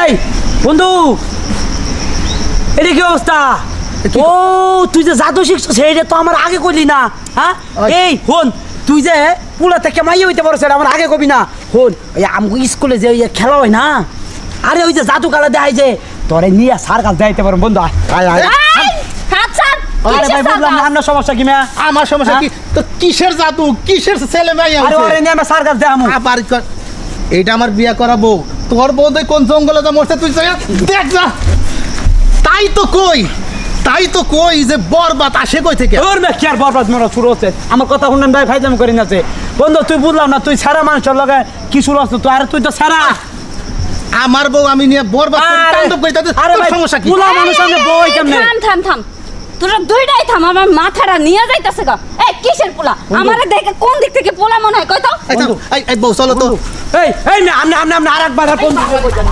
এই বন্ধু এটা কি অবস্থা? ও তুই যে জাদু শিখছিস সেইটা তো আমার আগে কইলি না। হ্যাঁ এই হন তুই যে পুলা থেকে মাইয়া হইতে পারো সেটা আমার আগে কবি না। হন ওই আমগো স্কুলে যে খেলা হয় না, আরে ওই যে জাদু খেলা দেখাই যে তোরে নিয়ে স্যার কাছে যাইতে পারো বন্ধু। আয় আয় আরে ভাই বুঝলাম না আপনার সমস্যা কি মেয়া? আমার সমস্যা কি তো? কিসের জাদু, কিসের ছেলে মেয়ে? আরে ওরে নিয়ে আমি স্যার কাছে যাবো। আবার এইটা আমার বিয়া করাবো, তোর বউদের কোন জঙ্গলে যা মরছে তুই দেখ যা। তাই তো কই যে বরবাদ আসে কই থেকে? ওর মে কি আর বরবাদ মরা শুরু হচ্ছে? আমার কথা শুনেন ভাই, ফাইজলামি করি না। বন্ধু তুই বুঝলাম না, তুই সারা মানুষের লগে কি শুরু হচ্ছে? তুই আরে তুই তো সারা আমার বউ আমি নিয়ে বরবাদ করি, তাণ্ডব করি, তাতে তোর সমস্যা কি? পুলা মানুষ সামনে বই কেমনে? থাম তোরা দুইটাই থাম, আমার মাথাটা নিয়ে যাইতাছে গা। এই কিসের পোলা? আমারে দেখে কোন দিক থেকে পোলা মনে হয় কই তো? এই বউ চলো তো। এই এই না আমনে আরেকবার কোন দিকে কইছেন?